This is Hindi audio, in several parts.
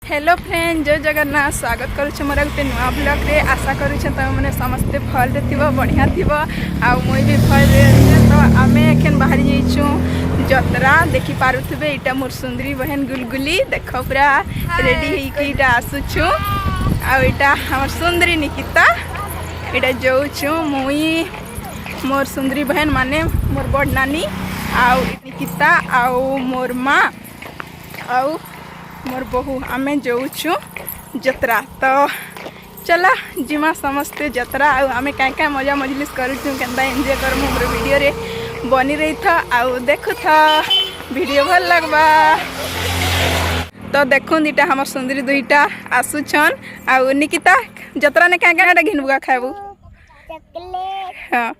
हेलो फ्रेंड, जय जगन्नाथ। स्वागत करुछ मोर गोटे नुआ ब्लॉग रे। आशा करुछ तुमने समस्ते भल बढ़िया थी मुई भी भल। तो आम एखन बाहरी जाइछू जतरा। देखी पारुथे इटा मोर सुंदरी बहन गुलगुली। देख पूरा रेडी होइटा आसुछु। आटा हमर सुंदरी निकिता। इटा जाऊछु मुई मोर सुंदरी बहन माने मोर बड़ नानी आउ निकिता आउ मोर माँ आउ मोर बहु आमे जाऊछु जतरा। तो चला जिमा समस्ते जतरा। आमे क्या मजा मजलिस करूँ केन्ता एंजॉय कर मोर वीडियो रे बनी रही था। आउ देखु था वीडियो भल लगबा। तो देखो दीटा हमर सुंदरी दुईटा आसुछन। आउ निकिता जतरा ने क्या घिनबुगा खाबू? चॉकलेट। हाँ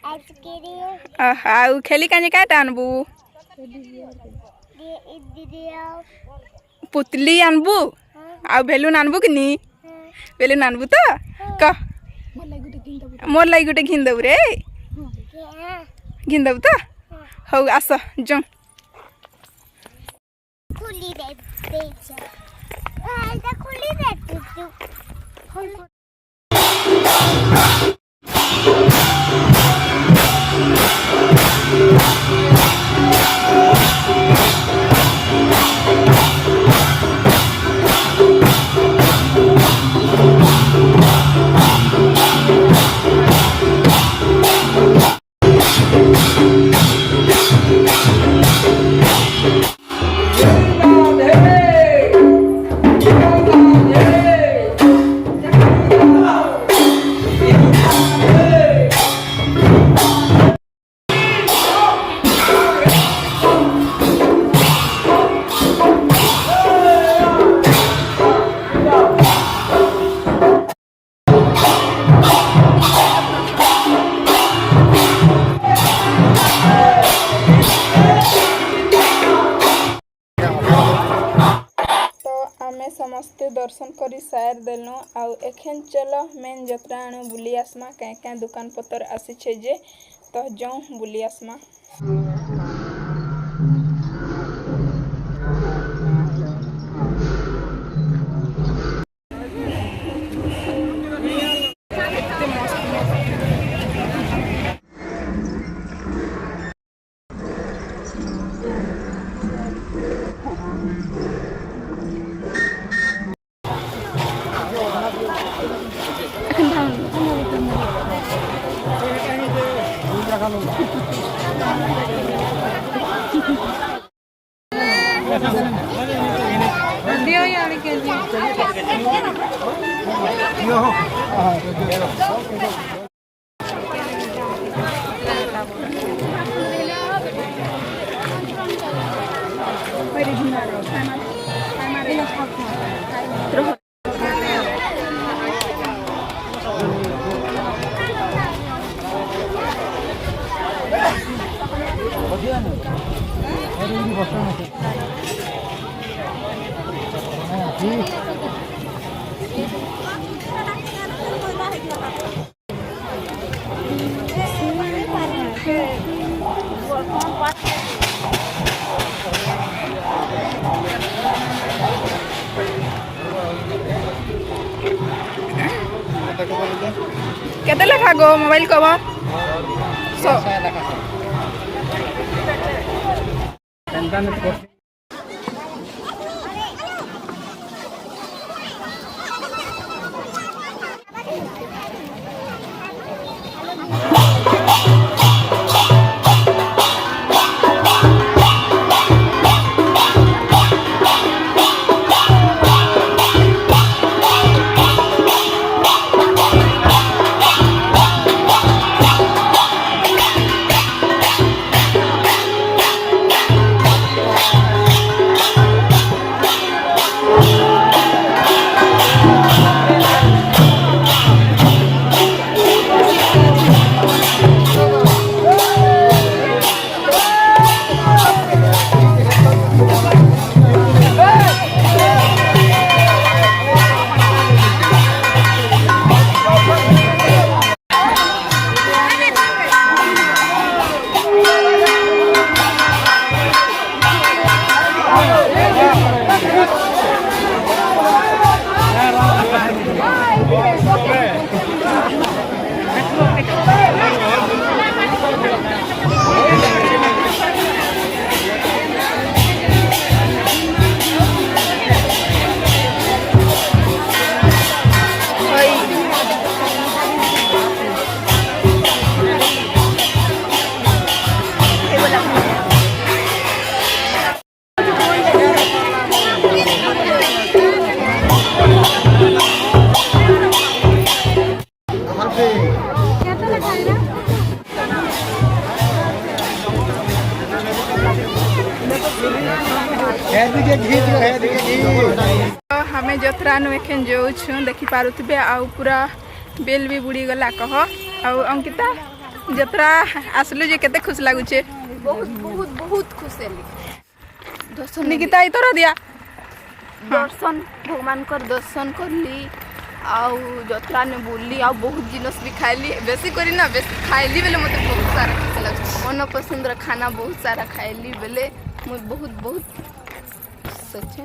आइसक्रीम। आउ खेली काजे काटा आनबू? पुतली आनबू आ बेलून आनबू कि नी? बेलून आनबू तो कह मोर लगी गोटे घिन देबू रे। घिन देबू तो हौ आस जो। समस्ते दर्शन करी सार देलु। आउ एखन चलो मेन जतरा आने बुली आसमा। क्या दुकान पतर आसी छे जे तो जाऊँ बुली आसमा। दियो यार के जी केते लेखा गो मोबाइल कवर तो हमें जतरा एखन जाऊँ देखी पारुथिबे आउ पूरा बेल भी बुड़ी गला कह आउ अंकिता जतरा आसलु जे केते खुश लागुचे बहुत बहुत बहुत खुश हेली दर्शन निकिता ई तोरा दिया दर्शन भगवान कर दर्शन करली आउ जतरा ने बुलली आउ बहुत जिनस भी खाइली बेसी करी ना बेसी खाइली बेले मते बहुत सारा खुश लागछ मन पसंद रा खाना बहुत सारा खाइली बेले मु बहुत बहुत सच्चे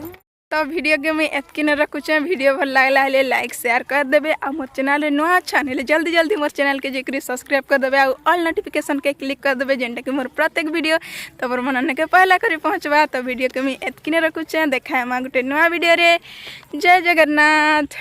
तो वीडियो के मैं एतकी न रखुचे वीडियो भल लागला है लाइक शेयर कर देबे आ मोर चैनल नुआ अच्छा नहीं जल्दी जल्दी मोर चैनल के जेकरी सब्सक्राइब कर देबे आ ऑल नोटिफिकेशन के क्लिक कर देबे जेंटा कि मोर प्रत्येक वीडियो तबर मनने के पहला करी पहुंचबा तो वीडियो के मैं एतकी न रखुचे देखा है मा गुटे नुआ वीडियो रे जय जगन्नाथ।